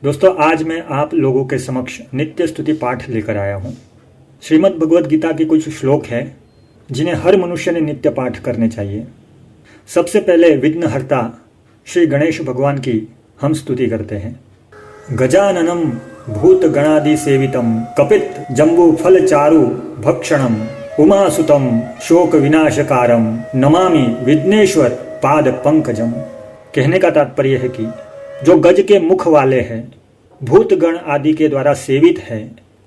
दोस्तों, आज मैं आप लोगों के समक्ष नित्य स्तुति पाठ लेकर आया हूँ। श्रीमद् भगवद गीता के कुछ श्लोक हैं जिन्हें हर मनुष्य ने नित्य पाठ करने चाहिए। सबसे पहले विघ्नहर्ता श्री गणेश भगवान की हम स्तुति करते हैं। गजाननम भूत गणादि सेवितम कपित जम्बू फल चारु भक्षणम उमासुतम शोक विनाशकारम नमामि विघ्नेश्वर पाद पंकजम। कहने का तात्पर्य है कि जो गज के मुख वाले हैं, भूतगण आदि के द्वारा सेवित है,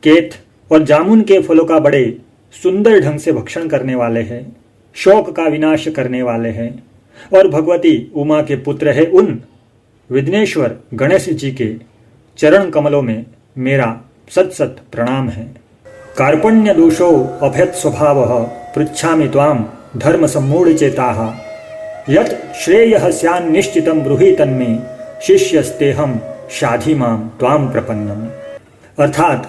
केत और जामुन के फलों का बड़े सुंदर ढंग से भक्षण करने वाले हैं, शोक का विनाश करने वाले हैं और भगवती उमा के पुत्र है, उन विघ्नेश्वर गणेश जी के चरण कमलों में मेरा सत सत प्रणाम है। कार्पण्य दोषो अभयत स्वभाव पृच्छामि त्वाम धर्म सम्मूढ़ चेताः यत् श्रेयः स्यान् निश्चितं ब्रूहि तन्मे शिष्यस्तेहम शाधि माम त्वाम प्रपन्नम। अर्थात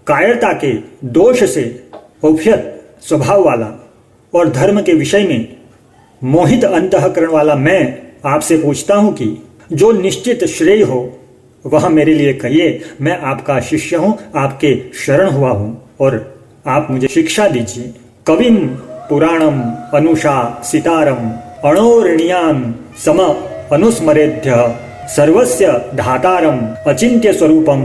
कायरता के दोष से औफयत स्वभाव वाला और धर्म के विषय में मोहित अंतःकरण वाला मैं आपसे पूछता हूं कि जो निश्चित श्रेय हो वह मेरे लिए कहिए। मैं आपका शिष्य हूं, आपके शरण हुआ हूं और आप मुझे शिक्षा दीजिए। कविम पुराणम अनुषा सितारम अणोरणीयान सम अनुस्मरेद्य सर्वस्य धातारम अचिंत्य स्वरूपम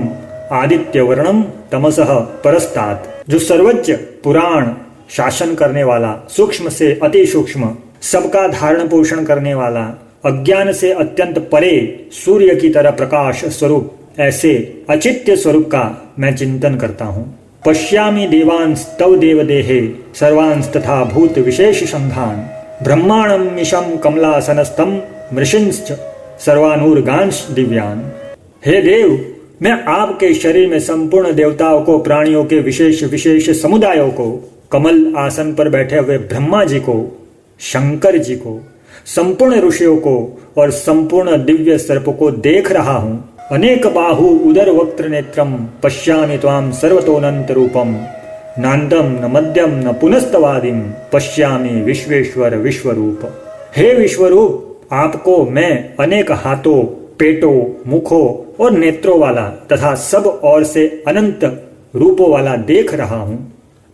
आदित्य वर्णम तमसः परस्तात्। जो सर्वज्ञ पुराण शासन करने वाला, सूक्ष्म से अति सूक्ष्म, सबका धारण पोषण करने वाला, अज्ञान से अत्यंत परे सूर्य की तरह प्रकाश स्वरूप, ऐसे अचित्य स्वरूप का मैं चिंतन करता हूँ। पश्यामि देवांस तव देवदेहे सर्वांस तथा भूत विशेष संघान ब्रह्मांडम मिशम कमलासनस्तम मृषिंश्च सर्वानूर्गांश दिव्यान। हे देव, मैं आपके शरीर में संपूर्ण देवताओं को, प्राणियों के विशेष विशेष समुदायों को, कमल आसन पर बैठे हुए ब्रह्मा जी को, शंकर जी को, संपूर्ण ऋषियों को और संपूर्ण दिव्य सर्प को देख रहा हूँ। अनेक बाहु उदर वक्त्र नेत्रम पश्यामि त्वाम सर्वतोऽनंत रूपम नान्दम न मध्यम न पुनस्तवादिम पश्यामि विश्वेश्वर विश्वरूप। हे विश्वरूप, आपको मैं अनेक हाथों, पेटों, मुखों और नेत्रों वाला तथा सब ओर से अनंत रूपों वाला देख रहा हूं।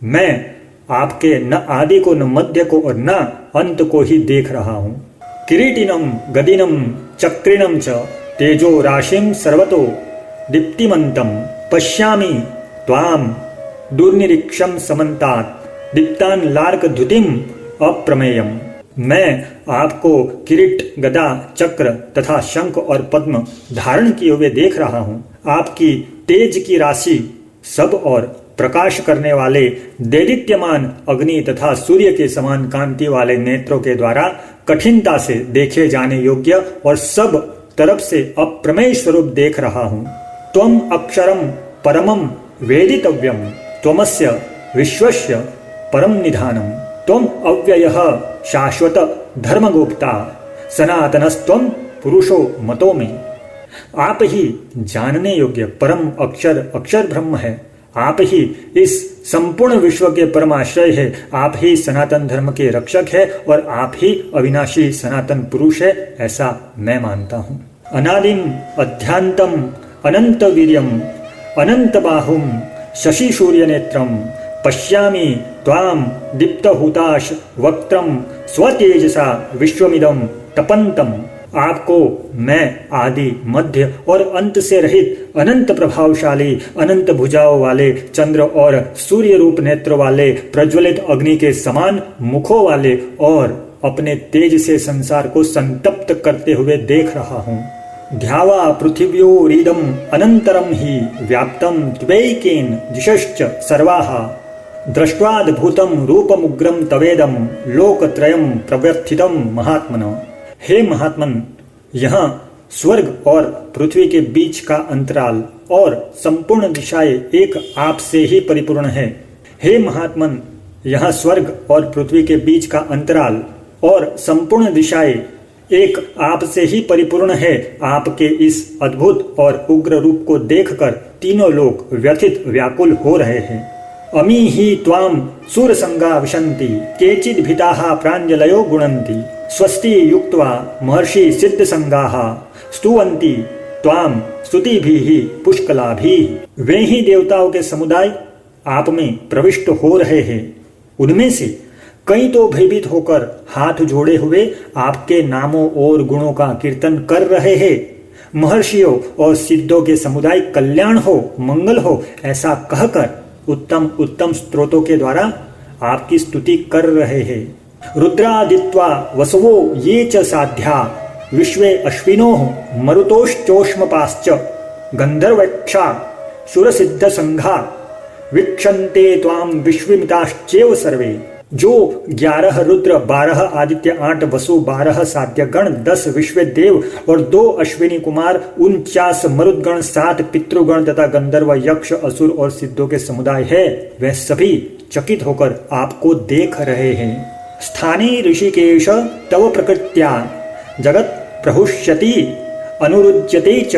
मैं आपके न आदि को, न मध्य को और न अंत को ही देख रहा हूं। किरीटिनम गदिनम चक्रिणम च तेजो राशिम सर्वतो दीप्तिमंतम पश्यामि त्वाम दुर्निरीक्षम समन्तात् दीप्तान लार्क द्युतिम अप्रमेयम। मैं आपको किरीट, गदा, चक्र तथा शंख और पद्म धारण किए हुए देख रहा हूँ। आपकी तेज की राशि सब और प्रकाश करने वाले दैदीप्यमान अग्नि तथा सूर्य के समान कांति वाले नेत्रों के द्वारा कठिनता से देखे जाने योग्य और सब तरफ से अप्रमेय स्वरूप देख रहा हूँ। त्वम अक्षरम परमम वेदितव्यम त्वमस्य विश्वस्य परम निधानम त्वम अव्ययः शाश्वत धर्मगुप्ता सनातनस्त्वम पुरुषो मतो में। आप ही जानने योग्य परम अक्षर अक्षर ब्रह्म है। आप ही इस संपूर्ण विश्व के परमाश्रय है। आप ही सनातन धर्म के रक्षक है और आप ही अविनाशी सनातन पुरुष है, ऐसा मैं मानता हूँ। अनादिम अध्यांतम अनंत वीर्यम अनंत बाहुम शशि सूर्य नेत्रम पश्यामि त्वाम दीप्तहुताश वक्त्रम स्वतेजसा विश्वमिदम तपंतम। आपको मैं आदि, मध्य और अंत से रहित अनंत प्रभावशाली, अनंत भुजाओं वाले, चंद्र और सूर्य रूप नेत्र वाले, प्रज्वलित अग्नि के समान मुखों वाले और अपने तेज से संसार को संतप्त करते हुए देख रहा हूँ। ध्यावा पृथिव्योरिदम अनंतरम ही व्याप्तम त्वैकेन दिशश्च सर्वाः दृष्ट्वाद्भुतम रूपमुग्रम तवेदम लोकत्रयम प्रव्यथितम महात्मन। हे महात्मन, यहाँ स्वर्ग और पृथ्वी के बीच का अंतराल और संपूर्ण दिशाएं एक आप से ही परिपूर्ण है। हे महात्मन, यहाँ स्वर्ग और पृथ्वी के बीच का अंतराल और संपूर्ण दिशाएं एक आप से ही परिपूर्ण है। आपके इस अद्भुत और उग्र रूप को देखकर तीनों लोग व्यथित व्याकुल हो रहे हैं। अमी ही त्वाम सूरसंगा विशन्ति केचिद् भीताः प्राञ्जलयो गुणन्ति स्वस्ति युक्त्वा महर्षि सिद्ध संगाः स्तुवन्ति त्वाम स्तुति भी ही पुष्कला भी। वे ही देवताओं के समुदाय आप में प्रविष्ट हो रहे हैं। उनमें से कई तो भयभीत होकर हाथ जोड़े हुए आपके नामों और गुणों का कीर्तन कर रहे हैं। महर्षियों और सिद्धों के समुदाय कल्याण हो, मंगल हो, ऐसा कहकर उत्तम उत्तम स्तोत्रों के द्वारा आपकी स्तुति कर रहे हैं। रुद्रादित्वा वसवो ये च साध्या विश्वे अश्विनो मरुतोश्चोष्मपाश्च गंधर्वक्षा सुरसिद्ध संघा वीक्षन्ते त्वां विश्वमिताश्चैव सर्वे। जो 11 रुद्र, 12 आदित्य, 8 वसु, 12 साध्य गण, 10 विश्व देव और 2 अश्विनी कुमार, 49 मरुदगण, 7 पितृगण तथा गंधर्व, यक्ष, असुर और सिद्धों के समुदाय है, वे सभी चकित होकर आपको देख रहे हैं। स्थाने ऋषिकेश तव प्रकृत्या जगत प्रहुष्यति अनुरुज्यते च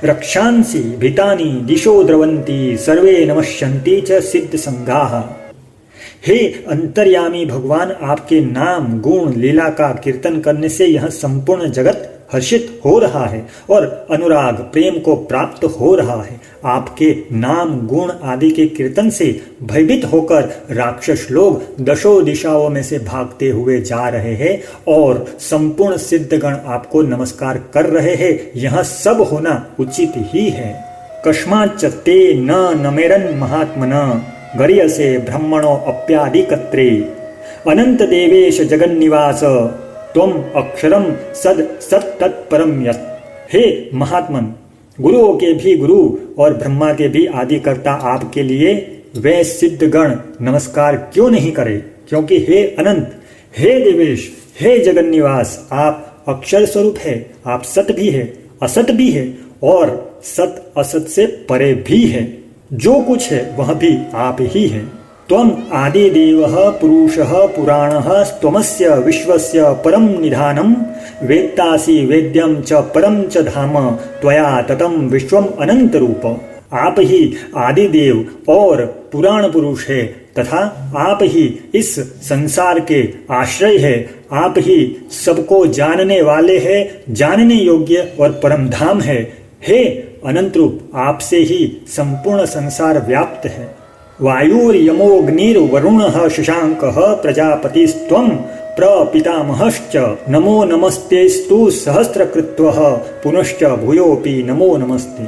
रक्षांसि भीतानि दिशो द्रवन्ति सर्वे नमस्यन्ति च सिद्ध संघाः। हे अंतर्यामी भगवान, आपके नाम गुण लीला का कीर्तन करने से यह संपूर्ण जगत हर्षित हो रहा है और अनुराग प्रेम को प्राप्त हो रहा है। आपके नाम गुण आदि के कीर्तन से भयभीत होकर राक्षस लोग दशों दिशाओं में से भागते हुए जा रहे हैं और संपूर्ण सिद्धगण आपको नमस्कार कर रहे हैं। यह सब होना उचित ही है। कस्माच्च ते न नमेरन् महात्मना गरीयसे ब्रह्मणो अप्यादिकत्रे अनंत देवेश जगन्निवास त्वम अक्षरम सद सत्तत्परम यत्। हे महात्मन, गुरुओं के भी गुरु और ब्रह्मा के भी आदिकर्ता आपके लिए वे सिद्धगण नमस्कार क्यों नहीं करे? क्योंकि हे अनंत, हे देवेश, हे जगन्निवास, आप अक्षर स्वरूप है, आप सत भी है, असत भी है और सत असत से परे भी है। जो कुछ है वह भी आप ही है। त्वम आदिदेवः पुरुषः पुराणः त्वमस्य विश्वस्य परम निधानम वेत्तासि वेद्यम च परम च धाम त्वया ततम विश्वम अनंत रूप। आप ही आदिदेव और पुराण पुरुष है तथा आप ही इस संसार के आश्रय है। आप ही सबको जानने वाले हैं, जानने योग्य और परम धाम है। हे अनंत रूप, आपसे ही संपूर्ण संसार व्याप्त है। वायुर्यमोऽग्निर्वरुणः शशांकः प्रजापतिस्त्वं प्रपितामहश्च नमो नमस्तेस्तु सहस्रकृत्वः पुनश्च भूयोऽपि नमो नमस्ते।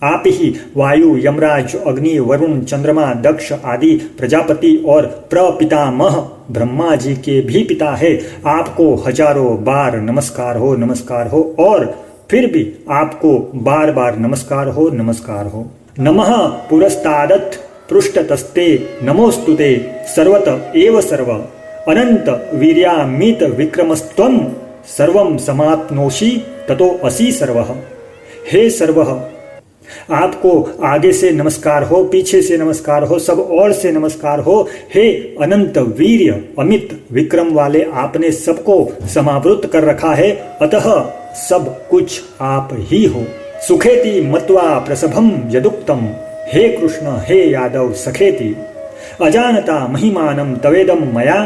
आप ही वायु, यमराज, अग्नि, वरुण, चंद्रमा, दक्ष आदि प्रजापति और प्रपितामह ब्रह्मा जी के भी पिता है। आपको हजारों बार नमस्कार हो, नमस्कार हो और फिर भी आपको बार बार नमस्कार हो, नमस्कार हो। नमः पुरस्तादत् पृष्ठतस्ते नमोस्तुते सर्वत एव सर्व अनंत वीर्यामित विक्रमस्त्वं सर्वं समाप्नोषि ततो असि सर्वः। हे सर्वः, आपको आगे से नमस्कार हो, पीछे से नमस्कार हो, सब ओर से नमस्कार हो। हे अनंत वीर्य अमित विक्रम वाले, आपने सबको समावृत कर रखा है, अतः सब कुछ आप ही हो। सुखेति मत्वा प्रसभम यदुक्तम हे कृष्ण हे यादव सखेति अजानता महिमानम तवेदम मया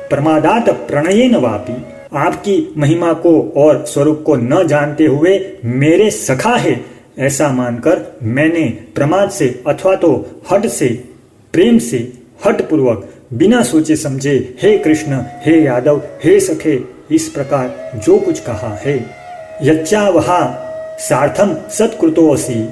प्रमादात प्रणयेन वापि। आपकी महिमा को और स्वरूप को न जानते हुए मेरे सखा है ऐसा मानकर मैंने प्रमाद से अथवा तो हट से, प्रेम से, हट पूर्वक, बिना सोचे समझे हे कृष्ण हे यादव हे सखे इस प्रकार जो कुछ कहा है। यच्चावहा सार्थम सत्कृतोऽसि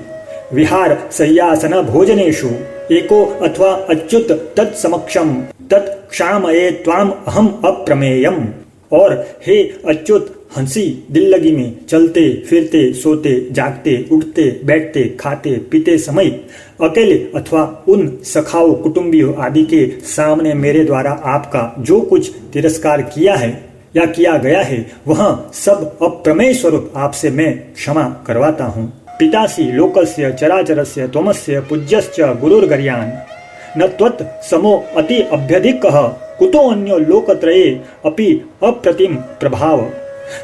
विहार सय्यासन भोजनेषु एको अथवा अच्युत तत्समक्षम तत्क्षामये त्वाम अहम अप्रमेयम। और हे अच्युत, हंसी दिल्लगी में चलते फिरते, सोते जागते, उठते बैठते, खाते पीते समय अकेले अथवा उन सखाओं कुटुंबियों आदि के सामने मेरे द्वारा आपका जो कुछ तिरस्कार किया है या किया गया है वह सब अप्रमेय स्वरूप आपसे मैं क्षमा करवाता हूँ। पितासि लोकस्य चराचरस्य त्वमस्य पूज्यश्च गुरुर्गर्यान् न त्वत् समो अति अभ्यधिकः कुतो अन्यो लोकत्रये अपि अप्रतिम प्रभाव।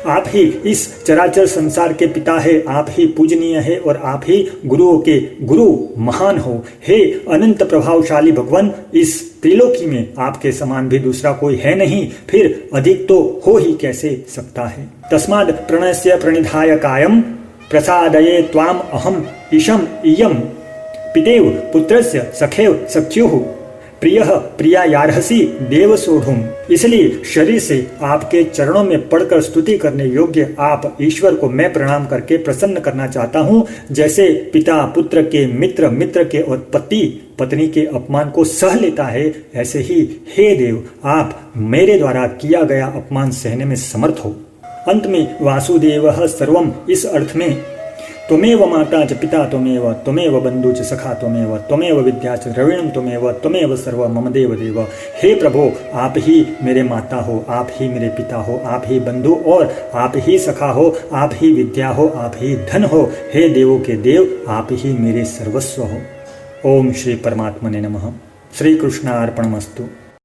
आप ही इस चराचर संसार के पिता है, आप ही पूजनीय है और आप ही गुरुओं के गुरु महान हो। हे अनंत प्रभावशाली भगवान, इस त्रिलोकी में आपके समान भी दूसरा कोई है नहीं, फिर अधिक तो हो ही कैसे सकता है। तस्माद् प्रणयस्य प्रणिधाय कायम प्रसादये त्वाम अहम ईशम इयम पितेव पुत्रस्य सखेव सख्युः प्रियः प्रियायार्हसि देव सोढ़ुम। इसलिए शरीर से आपके चरणों में पड़कर स्तुति करने योग्य आप ईश्वर को मैं प्रणाम करके प्रसन्न करना चाहता हूँ। जैसे पिता पुत्र के, मित्र मित्र के और पति पत्नी के अपमान को सह लेता है, ऐसे ही हे देव आप मेरे द्वारा किया गया अपमान सहने में समर्थ हो। अंत में वासुदेवः सर्वम इस अर्थ में त्वमेव माता च पिता त्वमेव, त्वमेव बंधु च सखा त्वमेव, त्वमेव विद्या च द्रविणम त्वमेव, त्वमेव सर्व मम देव देव। हे प्रभु आप ही मेरे माता हो, आप ही मेरे पिता हो, आप ही बंधु और आप ही सखा हो, आप ही विद्या हो, आप ही धन हो। हे देवों के देव आप ही मेरे सर्वस्व हो। ओम श्री परमात्मने नमः। श्री कृष्णार्पणमस्तु।